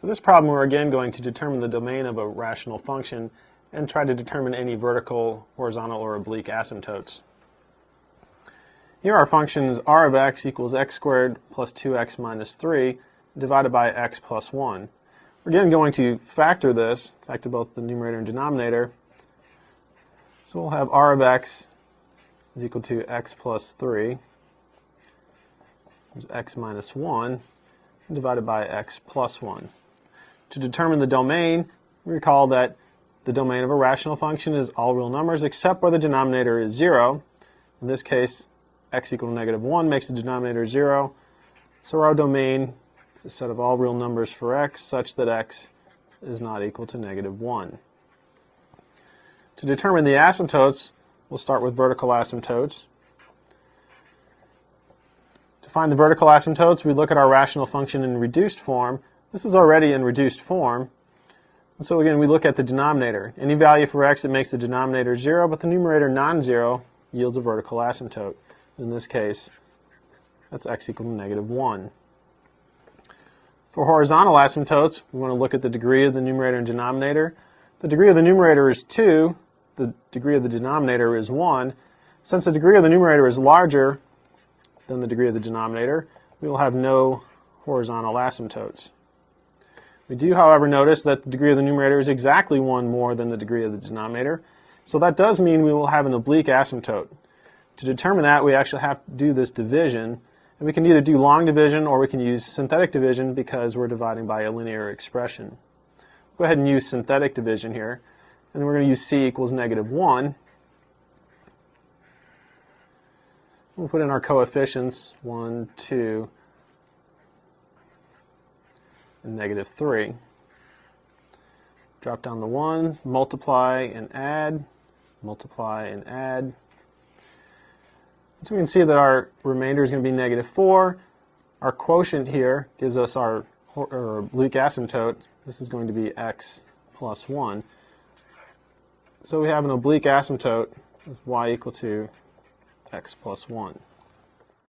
For this problem, we're again going to determine the domain of a rational function and try to determine any vertical, horizontal, or oblique asymptotes. Here our function is r of x equals x squared plus 2x minus 3 divided by x plus 1. We're again going to factor this, factor both the numerator and denominator. So we'll have r of x is equal to x plus 3 is x minus 1 divided by x plus 1. To determine the domain, recall that the domain of a rational function is all real numbers except where the denominator is 0. In this case, x equal to negative 1 makes the denominator 0. So our domain is a set of all real numbers for x such that x is not equal to negative 1. To determine the asymptotes, we'll start with vertical asymptotes. To find the vertical asymptotes, we look at our rational function in reduced form. This is already in reduced form. And so again, we look at the denominator. Any value for x that makes the denominator 0, but the numerator non-zero yields a vertical asymptote. In this case, that's x equal to negative 1. For horizontal asymptotes, we want to look at the degree of the numerator and denominator. The degree of the numerator is 2. The degree of the denominator is 1. Since the degree of the numerator is larger than the degree of the denominator, we will have no horizontal asymptotes. We do, however, notice that the degree of the numerator is exactly 1 more than the degree of the denominator. So that does mean we will have an oblique asymptote. To determine that, we actually have to do this division. And we can either do long division or we can use synthetic division because we're dividing by a linear expression. Go ahead and use synthetic division here. And we're going to use c equals negative 1. We'll put in our coefficients, 1, 2, and negative 3. Drop down the 1, multiply and add, multiply and add. So we can see that our remainder is going to be negative 4. Our quotient here gives us our oblique asymptote. This is going to be x plus 1. So we have an oblique asymptote of y equal to x plus 1.